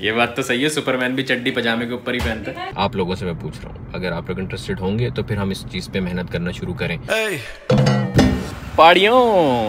ये बात तो सही है, सुपरमैन भी चड्डी पजामे के ऊपर ही पहनता है। आप लोगों से मैं पूछ रहा हूँ, अगर आप लोग इंटरेस्टेड होंगे तो फिर हम इस चीज़ पे मेहनत करना शुरू करें। पहाड़ियों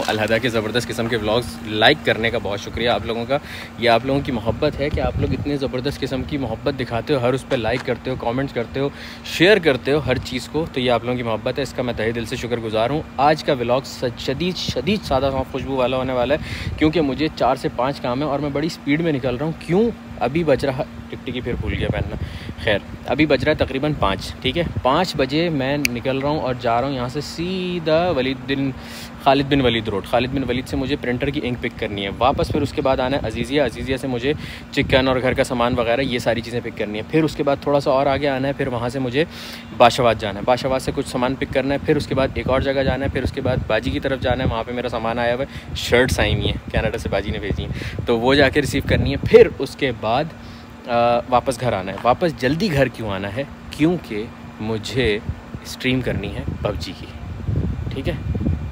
अलहदा के ज़बरदस्त किस्म के व्लॉग्स लाइक करने का बहुत शुक्रिया आप लोगों का। ये आप लोगों की मोहब्बत है कि आप लोग इतने ज़बरदस्त किस्म की मोहब्बत दिखाते हो, हर उस पर लाइक करते हो, कमेंट्स करते हो, शेयर करते हो हर चीज़ को। तो ये आप लोगों की मोहब्बत है, इसका मैं तहे दिल से शुक्रगुजार हूँ। आज का व्लॉग शदीद सादा खुशबू वाला होने वाला है, क्योंकि मुझे 4 से 5 काम है और मैं बड़ी स्पीड में निकल रहा हूँ। क्यों? अभी बज रहा टिकटिकी फिर भूल गया पहनना। खैर अभी बज रहा है तकरीबन 5, ठीक है। 5 बजे मैं निकल रहा हूँ और जा रहा हूँ यहाँ से सीधा खालिद बिन वलीद रोड। खालिद बिन वलीद से मुझे प्रिंटर की इंक पिक करनी है। वापस फिर उसके बाद आना है अजीज़िया से मुझे चिकन और घर का सामान वगैरह ये सारी चीज़ें पिक करनी है। फिर उसके बाद थोड़ा सा और आगे आना है, फिर वहाँ से मुझे बाशाबाद जाना है, बाशाबाद से कुछ सामान पिक करना है। फिर उसके बाद एक और जगह जाना है, फिर उसके बाद बाजी की तरफ जाना है, वहाँ पर मेरा सामान आया हुआ है, शर्ट्स आई हुई हैं कनाडा से बाजी ने भेजी हैं, तो वो जाके रिसीव करनी है। फिर उसके बाद वापस घर आना है। वापस जल्दी घर क्यों आना है? क्योंकि मुझे स्ट्रीम करनी है PUBG की, ठीक है।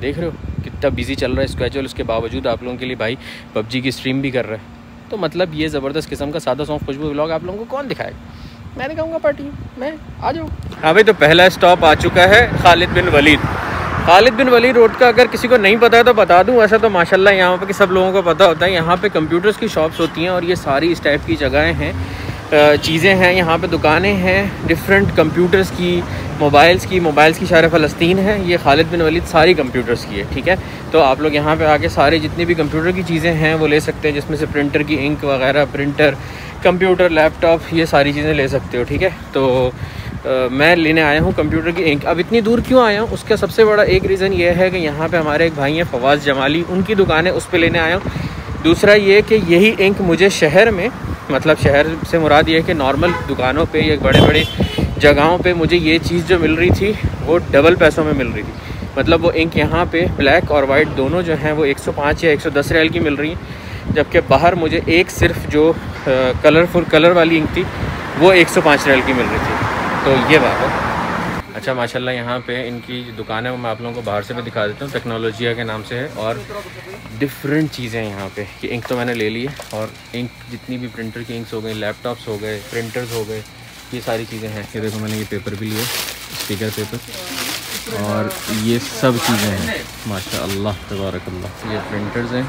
देख रहे हो कितना बिजी चल रहा है स्केड्यूल, उसके बावजूद आप लोगों के लिए भाई PUBG की स्ट्रीम भी कर रहा है। तो मतलब ये ज़बरदस्त किस्म का सादा सॉन्ग खुशबू व्लॉग आप लोगों को कौन दिखाएगा? मैं दिखाऊंगा पार्टी में, आ जाओ। हाँ भाई, तो पहला स्टॉप आ चुका है खालिद बिन वलीद। खालिद बिन वलीद रोड का अगर किसी को नहीं पता है तो बता दूं, वैसे तो माशाल्लाह यहाँ पे सब लोगों को पता होता है। यहाँ पे कंप्यूटर्स की शॉप्स होती हैं और ये सारी इस टाइप की जगहें हैं, चीज़ें हैं। यहाँ पे दुकानें हैं डिफरेंट कंप्यूटर्स की, मोबाइल्स की शार फ़लस्तीन है। ये खालिद बिन वलीद सारी कंप्यूटर्स की है, ठीक है। तो आप लोग यहाँ पे आके सारे जितनी भी कंप्यूटर की चीज़ें हैं वो ले सकते हैं, जिसमें से प्रिंटर की इंक वगैरह, प्रिंटर, कंप्यूटर, लैपटॉप, ये सारी चीज़ें ले सकते हो, ठीक है। तो मैं लेने आया हूँ कंप्यूटर की इंक। अब इतनी दूर क्यों आया हूँ, उसका सबसे बड़ा एक रीज़न ये है कि यहाँ पे हमारे एक भाई हैं फवाज़ जमाली, उनकी दुकान है, उस पे लेने आया हूँ। दूसरा ये कि यही इंक मुझे शहर में, मतलब शहर से मुराद ये है कि नॉर्मल दुकानों पे या बड़े बड़े जगहों पे मुझे ये चीज़ जो मिल रही थी वो डबल पैसों में मिल रही थी। मतलब वो इंक यहाँ पे ब्लैक और वाइट दोनों जो हैं वो 105 या 110 रियाल की मिल रही हैं, जबकि बाहर मुझे एक सिर्फ जो कलर वाली इंक थी वो 105 रियाल की मिल रही थी। तो ये बात है। अच्छा माशाल्लाह यहाँ पे इनकी दुकान है, वो मैं आप लोगों को बाहर से भी दिखा देता हूँ। टेक्नोलॉजिया के नाम से है और डिफरेंट चीज़ें हैं यहाँ पे। ये इंक तो मैंने ले ली है, और इंक जितनी भी प्रिंटर की इंक्स हो गई, लैपटॉप्स हो गए, प्रिंटर्स हो गए, ये सारी चीज़ें हैं। ये देखो मैंने ये पेपर भी लिए, स्पीकर पेपर, और ये सब चीज़ें हैं माशाअल्लाह तबारकल्लाह। ये प्रिंटर्स हैं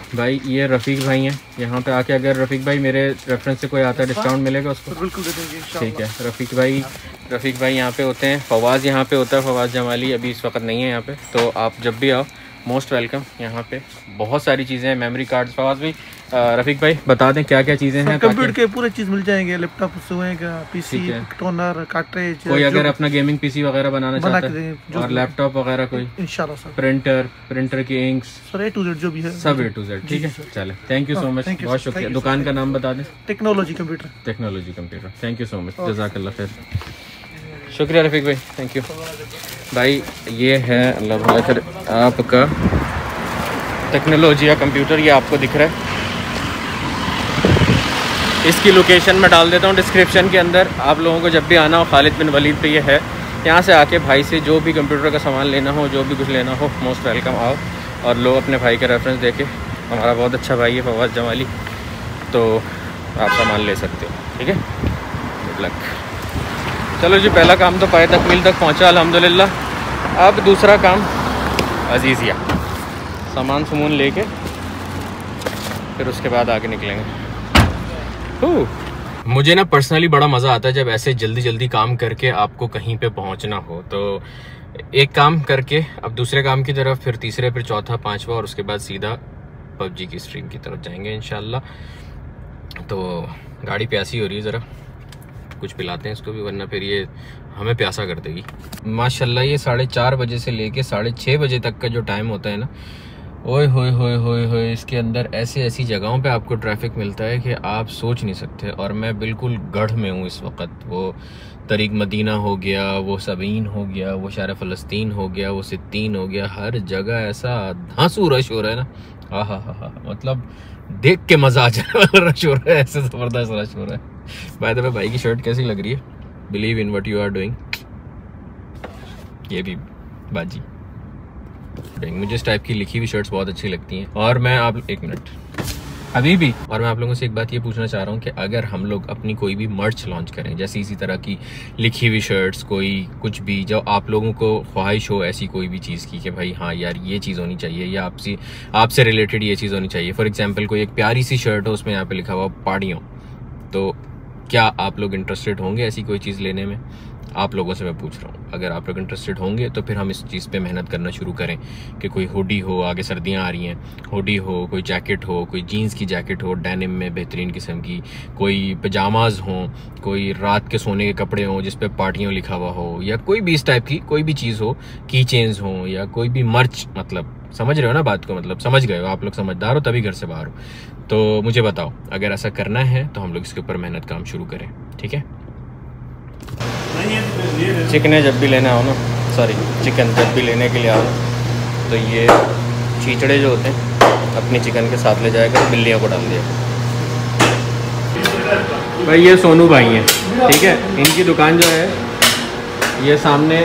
भाई। ये रफ़ीक भाई हैं, यहाँ पे आके अगर रफ़ीक भाई मेरे रेफरेंस से कोई आता है डिस्काउंट मिलेगा उसको? बिल्कुल दे देंगे, ठीक है। रफ़ीक भाई यहाँ पे होते हैं। फवाज़ यहाँ पे होता है, फवाज़ जमाली अभी इस वक्त नहीं है यहाँ पे, तो आप जब भी आओ मोस्ट वेलकम। यहाँ पे बहुत सारी चीज़ें हैं, मेमोरी कार्ड्स। फवाज़ भाई, रफ़ीक भाई बता दें क्या क्या चीज़ें हैं? कंप्यूटर के पूरे चीज़ मिल जाएंगे, लैपटॉप होएगा, पीसी, टोनर, कार्ट्रिज, कोई अगर अपना गेमिंग पीसी वगैरह बनाना चाहता है, और लैपटॉप वगैरह कोई, इंशाल्लाह सर, प्रिंटर की inks, sir A to Z जो भी है, सब A to Z, ठीक है। चले, थैंक यू सो मच, बहुत शुक्रिया। दुकान का नाम बता दें? Technology computer. Thank you so much, जज़ाकल्लाह खैर। शुक्रिया रफ़ीक भाई, थैंक यू भाई। ये है अल्लाह भला करे आपका टेक्नोलॉजिया कंप्यूटर, ये आपको दिख रहा है। इसकी लोकेशन मैं डाल देता हूँ डिस्क्रिप्शन के अंदर। आप लोगों को जब भी आना हो खालिद बिन वलीद पे ये है, यहाँ से आके भाई से जो भी कंप्यूटर का सामान लेना हो, जो भी कुछ लेना हो, मोस्ट वेलकम। आओ और लो अपने भाई का रेफरेंस देके, हमारा बहुत अच्छा भाई है फवाज़ जमाली, तो आप सामान ले सकते हो, ठीक है। Good luck. चलो जी, पहला काम तो पाए तकमील तक पहुँचा अल्हम्दुलिल्लाह। अब दूसरा काम अजीज़िया, सामान सुमून लेके फिर उसके बाद आगे निकलेंगे। मुझे ना पर्सनली बड़ा मज़ा आता है जब ऐसे जल्दी जल्दी काम करके आपको कहीं पे पहुंचना हो। तो एक काम करके अब दूसरे काम की तरफ, फिर तीसरे, फिर चौथा, पांचवा, और उसके बाद सीधा PUBG की स्ट्रीम की तरफ जाएंगे इंशाल्लाह। तो गाड़ी प्यासी हो रही है, ज़रा कुछ पिलाते हैं इसको भी, वरना फिर ये हमें प्यासा कर देगी। माशाल्लाह ये 4:30 बजे से लेके 6:30 बजे तक का जो टाइम होता है ना, ओए होए, इसके अंदर ऐसी जगहों पे आपको ट्रैफिक मिलता है कि आप सोच नहीं सकते। और मैं बिल्कुल गढ़ में हूँ इस वक्त। वो तरीक मदीना हो गया, वो सबीन हो गया, वो शार फ़लस्तीन हो गया, वो सित्तीन हो गया, हर जगह ऐसा धांसू रश हो रहा है ना, हा, मतलब देख के मज़ा आ जाए वाला रश हो रहा है, ऐसे ज़बरदस्त रश हो रहा है। बाय द वे भाई की शर्ट कैसी लग रही है? Believe in what you are doing. ये भी बाजी, मुझे इस टाइप की लिखी हुई शर्ट्स बहुत अच्छी लगती हैं। और मैं आप एक मिनट, अभी भी। और मैं आप लोगों से एक बात ये पूछना चाह रहा हूँ कि अगर हम लोग अपनी कोई भी मर्च लॉन्च करें, जैसे इसी तरह की लिखी हुई शर्ट्स, कोई कुछ भी जो आप लोगों को ख्वाहिश हो ऐसी कोई भी चीज़ की कि भाई हाँ यार ये चीज़ होनी चाहिए या आपसे रिलेटेड ये चीज़ होनी चाहिए। फॉर एग्जाम्पल कोई एक प्यारी सी शर्ट हो, उसमें यहाँ पे लिखा हुआ पहाड़ियों, तो क्या आप लोग इंटरेस्टेड होंगे ऐसी कोई चीज़ लेने में? आप लोगों से मैं पूछ रहा हूँ। अगर आप लोग इंटरेस्टेड होंगे तो फिर हम इस चीज़ पे मेहनत करना शुरू करें कि कोई हुडी हो, आगे सर्दियाँ आ रही हैं, हुडी हो, कोई जैकेट हो, कोई जीन्स की जैकेट हो डेनिम में बेहतरीन किस्म की, कोई पजामाज हों, कोई रात के सोने के कपड़े हों जिस पे पार्टियों लिखा हुआ हो, या कोई भी इस टाइप की कोई भी चीज़ हो, की चेन्स हों या कोई भी मर्च, मतलब समझ रहे हो ना बात को, मतलब समझ गए हो आप लोग, समझदार हो तभी घर से बाहर हो। तो मुझे बताओ, अगर ऐसा करना है तो हम लोग इसके ऊपर मेहनत काम शुरू करें, ठीक है? चिकने जब भी लेना हो ना, सॉरी चिकन जब भी लेने के लिए आओ तो ये चीचड़े जो होते हैं अपनी चिकन के साथ ले जाएगा, बिल्लियों को डाल दिया। भाई ये सोनू भाई हैं, ठीक है, इनकी दुकान जो है ये सामने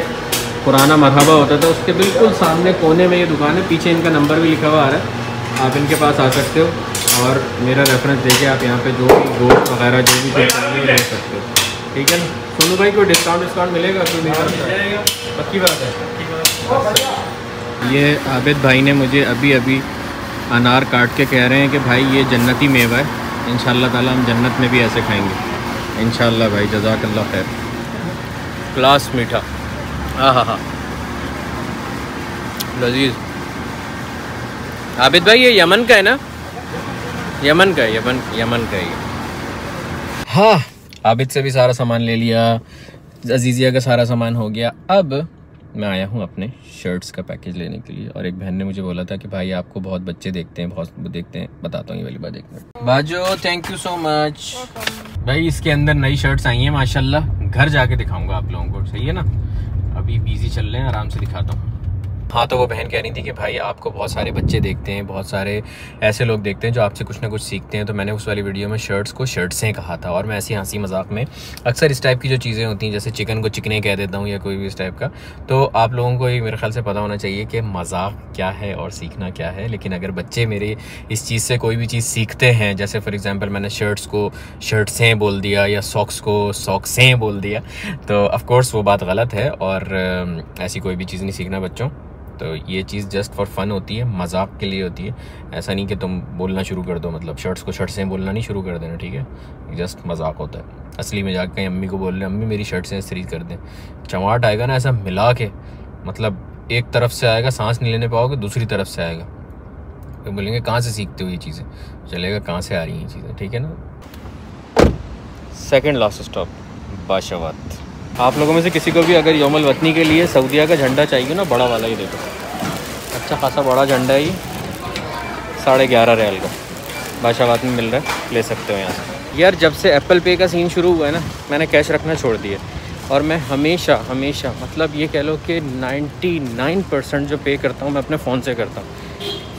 पुराना मरहबा होता था उसके बिल्कुल सामने कोने में ये दुकान है। पीछे इनका नंबर भी लिखा हुआ आ रहा है, आप इनके पास आ सकते हो और मेरा रेफरेंस देके आप यहाँ पे जो भी गोश्त वगैरह जो भी चाहिए ले सकते हो, ठीक है ना? सोनू भाई को डिस्काउंट मिलेगा? कोई मिलेगा? पक्की बात है। ये आबिद भाई ने मुझे अभी अनार काट के कह रहे हैं कि भाई ये जन्नती मेवा है, इंशाल्लाह ताला हम जन्नत में भी ऐसे खाएंगे इंशाल्लाह। भाई जज़ाकल्लाह खैर, क्लास मीठा, हाँ लजीज। आबिद भाई ये यमन का है ना? यमन का है ये। हाँ, आबिद से भी सारा सामान ले लिया, अजीज़िया का सारा सामान हो गया। अब मैं आया हूँ अपने शर्ट्स का पैकेज लेने के लिए, और एक बहन ने मुझे बोला था कि भाई आपको बहुत बच्चे देखते हैं, बताता हूँ ये वाली बात। एक मिनट बाजो, थैंक यू सो मच भाई। इसके अंदर नई शर्ट्स आई हैं माशाल्लाह, घर जाके दिखाऊंगा आप लोगों को, सही है ना? अभी बिजी चल रहे हैं, आराम से दिखाता हूँ। हाँ, तो वो बहन कह रही थी कि भाई आपको बहुत सारे बच्चे देखते हैं, बहुत सारे ऐसे लोग देखते हैं जो आपसे कुछ ना कुछ सीखते हैं। तो मैंने उस वाली वीडियो में शर्ट्स को शर्ट्सें कहा था, और मैं ऐसी हंसी मजाक में अक्सर इस टाइप की जो चीज़ें होती हैं, जैसे चिकन को चिकने कह देता हूँ या कोई भी इस टाइप का, तो आप लोगों को मेरे ख्याल से पता होना चाहिए कि मजाक क्या है और सीखना क्या है। लेकिन अगर बच्चे मेरे इस चीज़ से कोई भी चीज़ सीखते हैं, जैसे फॉर एग्जाम्पल मैंने शर्ट्स को शर्ट्सें बोल दिया या सॉक्स को सॉक्सें बोल दिया, तो ऑफकोर्स वो बात गलत है, और ऐसी कोई भी चीज़ नहीं सीखना बच्चों। तो ये चीज़ जस्ट फॉर फन होती है, मजाक के लिए होती है। ऐसा नहीं कि तुम बोलना शुरू कर दो, मतलब शर्ट्स को शर्ट से बोलना नहीं शुरू कर देना, ठीक है? जस्ट मजाक होता है। असली में जाकर कहीं अम्मी को बोल रहे अम्मी मेरी शर्ट से इस्त्री कर दें, चमाट आएगा ना ऐसा मिला के, मतलब एक तरफ से आएगा, सांस नहीं लेने पाओगे, दूसरी तरफ से आएगा, तो बोलेंगे कहाँ से सीखते हो ये चीज़ें, चलेगा कहाँ से आ रही हैं ये चीज़ें, ठीक है ना? सेकेंड लास्ट स्टॉप बाशावात। आप लोगों में से किसी को भी अगर यौमुल वतनी के लिए सऊदीया का झंडा चाहिए ना, बड़ा वाला, ही देखो अच्छा खासा बड़ा झंडा है ये, 11.5 रियाल का बाशावात में मिल रहा है, ले सकते हो यहाँ से। यार जब से एप्पल पे का सीन शुरू हुआ है ना, मैंने कैश रखना छोड़ दिया, और मैं हमेशा मतलब ये कह लो कि 99% जो पे करता हूँ मैं अपने फ़ोन से करता हूँ,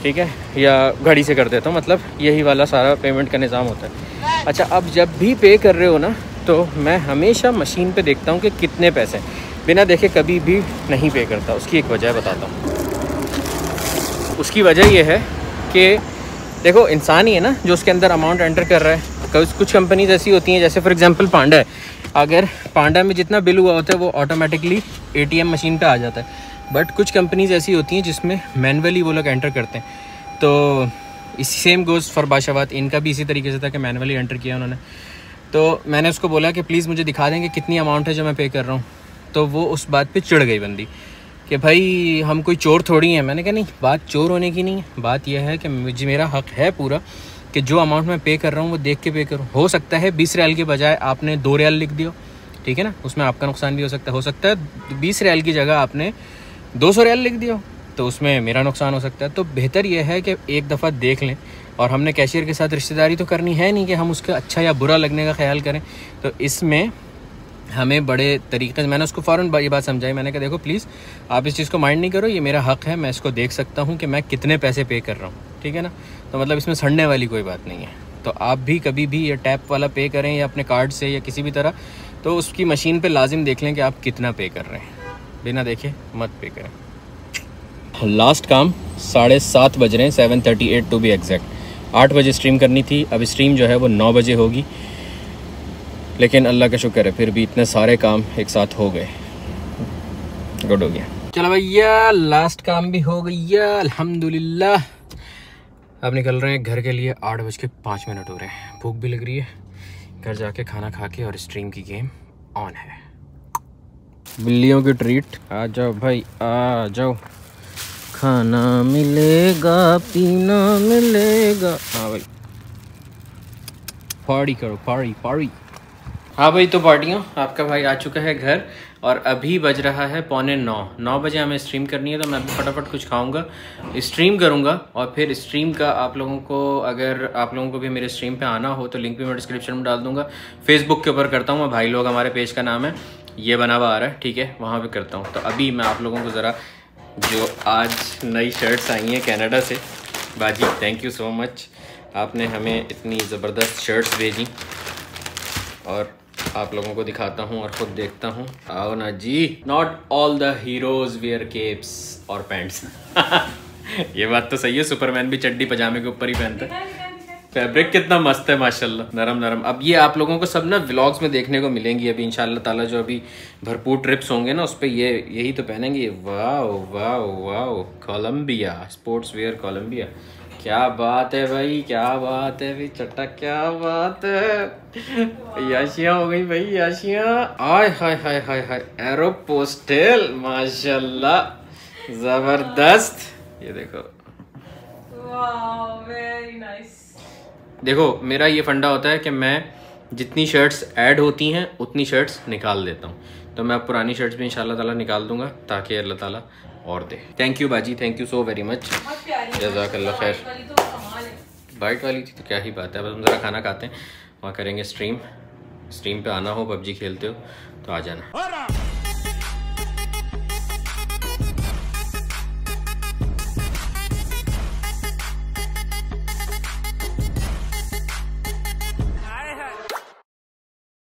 ठीक है, या घड़ी से कर देता हूँ, मतलब यही वाला सारा पेमेंट का निज़ाम होता है। अच्छा, अब जब भी पे कर रहे हो ना, तो मैं हमेशा मशीन पे देखता हूँ कि कितने पैसे, बिना देखे कभी भी नहीं पे करता। उसकी एक वजह बताता हूँ। उसकी वजह ये है कि देखो इंसान ही है ना जो उसके अंदर अमाउंट एंटर कर रहा है। कुछ कंपनीज ऐसी होती हैं, जैसे फॉर एग्जांपल पांडा है, अगर पांडा में जितना बिल हुआ होता है वो ऑटोमेटिकली ATM मशीन पे आ जाता है। बट कुछ कंपनीज ऐसी होती हैं जिसमें मैनुअली वो लोग एंटर करते हैं। तो इसी सेम गोज़ फॉर बाशावात, इनका भी इसी तरीके से था कि मैनुअली एंटर किया उन्होंने। तो मैंने उसको बोला कि प्लीज़ मुझे दिखा देंगे कितनी अमाउंट है जो मैं पे कर रहा हूँ। तो वो उस बात पे चिढ़ गई बंदी कि भाई हम कोई चोर थोड़ी हैं। मैंने कहा नहीं, बात चोर होने की नहीं है, बात यह है कि मेरा हक़ है पूरा कि जो अमाउंट मैं पे कर रहा हूँ वो देख के पे करूँ। हो सकता है 20 रियाल के बजाय आपने 2 रियाल लिख दिया, ठीक है ना, उसमें आपका नुकसान भी हो सकता है 20 रियाल की जगह आपने 200 रियाल लिख दिया, तो उसमें मेरा नुकसान हो सकता है। तो बेहतर यह है कि एक दफ़ा देख लें, और हमने कैशियर के साथ रिश्तेदारी तो करनी है नहीं कि हम उसका अच्छा या बुरा लगने का ख्याल करें। तो इसमें हमें बड़े तरीके से, मैंने उसको फ़ौरन ये बात समझाई। मैंने कहा देखो प्लीज़ आप इस चीज़ को माइंड नहीं करो, ये मेरा हक़ है, मैं इसको देख सकता हूँ कि मैं कितने पैसे पे कर रहा हूँ, ठीक है ना। तो मतलब इसमें सड़ने वाली कोई बात नहीं है। तो आप भी कभी भी ये टैप वाला पे करें या अपने कार्ड से या किसी भी तरह, तो उसकी मशीन पर लाजिम देख लें कि आप कितना पे कर रहे हैं, बिना देखे मत पे करें। लास्ट काम 7:30 बज रहे हैं, 7:38 टू बी एग्जैक्ट। 8 बजे स्ट्रीम करनी थी, अब स्ट्रीम जो है वो 9 बजे होगी, लेकिन अल्लाह का शुक्र है फिर भी इतने सारे काम एक साथ हो गए, गुड हो गया। चलो भैया लास्ट काम भी हो गया अल्हम्दुलिल्लाह। अब निकल रहे हैं घर के लिए, 8:05 हो रहे हैं, भूख भी लग रही है, घर जाके खाना खा के और स्ट्रीम की गेम ऑन है। बिल्लियों की ट्रीट, आ जाओ भाई आ जाओ, खाना मिलेगा पीना मिलेगा। हाँ भाई पार्टी करो, पार्टी पार्टी। हाँ भाई तो पार्टियों, आपका भाई आ चुका है घर और अभी बज रहा है 8:45 बजे हमें स्ट्रीम करनी है, तो मैं अभी फटाफट कुछ खाऊंगा, स्ट्रीम करूंगा और फिर स्ट्रीम का आप लोगों को, अगर आप लोगों को भी मेरे स्ट्रीम पे आना हो तो लिंक भी मैं डिस्क्रिप्शन में डाल दूंगा। फेसबुक के ऊपर करता हूँ मैं, भाई लोग हमारे पेज का नाम है ये बना हुआ आ रहा है, ठीक है, वहाँ पर करता हूँ। तो अभी मैं आप लोगों को ज़रा जो आज नई शर्ट्स आई हैं कनाडा से, बाजी थैंक यू सो मच, आपने हमें इतनी ज़बरदस्त शर्ट्स भेजी और आप लोगों को दिखाता हूँ और ख़ुद देखता हूँ। आओ ना जी। Not all the heroes wear capes और पैंट्स ये बात तो सही है, सुपरमैन भी चड्डी पजामे के ऊपर ही पहनता है। फैब्रिक कितना मस्त है माशाल्लाह, नरम नरम। अब ये आप लोगों को सब ना व्लॉग्स में देखने को मिलेंगी अभी इंशाल्लाह ताला, जो अभी भरपूर ट्रिप्स होंगे ना उस पर ये यही तो पहनेंगे। वाह वाह वाह, कोलंबिया स्पोर्ट्स वेयर कोलंबिया, क्या बात है भाई, क्या बात है भाई चट्टा, क्या बात है, याशियाँ हो गई भाई याशियाँ। आय हाय हाय हाय हाय, एरोपोस्टल माशाल्लाह जबरदस्त। ये देखो, वाओ वेरी नाइस। देखो मेरा ये फंडा होता है कि मैं जितनी शर्ट्स ऐड होती हैं उतनी शर्ट्स निकाल देता हूँ, तो मैं अब पुरानी शर्ट्स भी इंशाल्लाह ताला निकाल दूंगा ताकि अल्लाह ताला और दे। थैंक यू बाजी, thank you so very much, जज़ाकल्लाह खैर। वाइट वाली थी तो क्या ही बात है। अब हम ज़रा खाना खाते हैं, वहाँ करेंगे स्ट्रीम पे आना हो, पबजी खेलते हो तो आ जाना।